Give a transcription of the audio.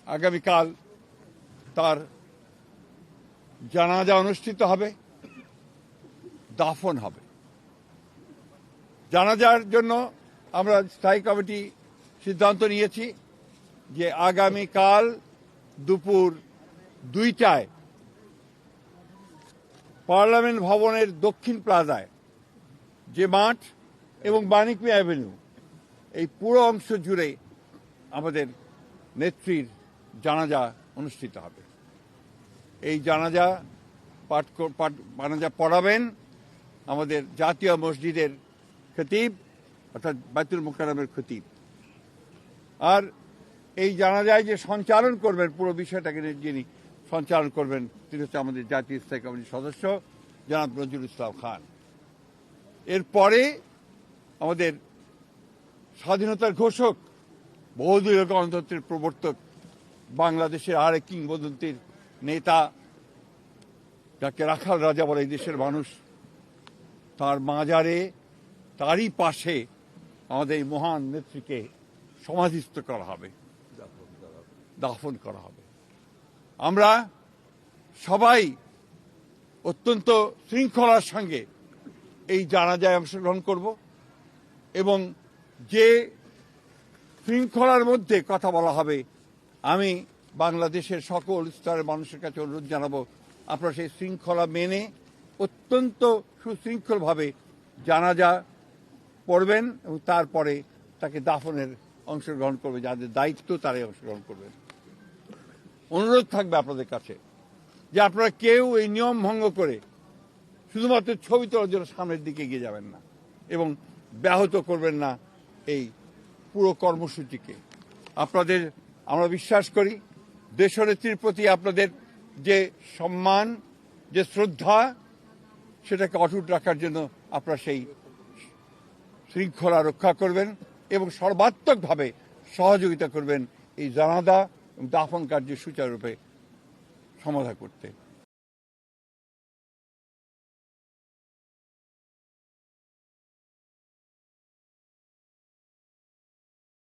আগামীকাল তার জানাজা অনুষ্ঠিত হবে, দাফন হবে। জানাজার জন্য আমরা স্থায়ী কমিটি সিদ্ধান্ত নিয়েছি যে আগামীকাল দুপুর 2টায় পার্লামেন্ট ভবনের দক্ষিণ প্লাজায় যে মাঠ এবং বাণিক মিয়া অ্যাভিনিউ এই পুরো অংশ জুড়ে আমাদের নেত্রীর জানাজা অনুষ্ঠিত হবে। এই জানাজা পড়াবেন আমাদের জাতীয় মসজিদের খতিব অর্থাৎ বাইতুল মুকাররমের খতিব। আর এই জানাজায় যে সঞ্চালন করবেন পুরো বিষয়টাকে যিনি সঞ্চালন করবেন তিনি হচ্ছে আমাদের জাতীয় স্থায়ী কমিটির সদস্য জনাব নজরুল ইসলাম খান। এরপরে আমাদের স্বাধীনতার ঘোষক, বহুদলীয় গণতন্ত্রের প্রবর্তক, বাংলাদেশের আরেক কিংবদন্তির নেতা যাকে রাখাল রাজা বলে এই দেশের মানুষ, তার মাজারে তারই পাশে আমাদের এই মহান নেত্রীকে সমাধিস্থ করা হবে, দাফন করা হবে। আমরা সবাই অত্যন্ত শৃঙ্খলার সঙ্গে এই জানাজায় অংশগ্রহণ করব এবং যে শৃঙ্খলার মধ্যে কথা বলা হবে আমি বাংলাদেশের সকল স্তরের মানুষের কাছে অনুরোধ জানাবো আপনারা সেই শৃঙ্খলা মেনে অত্যন্ত সুশৃঙ্খলভাবে জানাজা পড়বেন এবং তারপরে তাকে দাফনের অংশগ্রহণ করবে, যাদের দায়িত্ব তারাই অংশগ্রহণ করবেন। অনুরোধ থাকবে আপনাদের কাছে যে আপনারা কেউ এই নিয়ম ভঙ্গ করে শুধুমাত্র ছবি তোলার জন্য সামনের দিকে এগিয়ে যাবেন না এবং ব্যাহত করবেন না এই পুরো কর্মসূচিকে। আপনাদের আমরা বিশ্বাস করি দেশনেত্রীর প্রতি আপনাদের যে সম্মান, যে শ্রদ্ধা, সেটাকে অটুট রাখার জন্য আপনারা সেই শৃঙ্খলা রক্ষা করবেন এবং সর্বাত্মকভাবে সহযোগিতা করবেন এই জানাজা এবং দাফন কার্য সুচারুরূপে সমাধা করতে।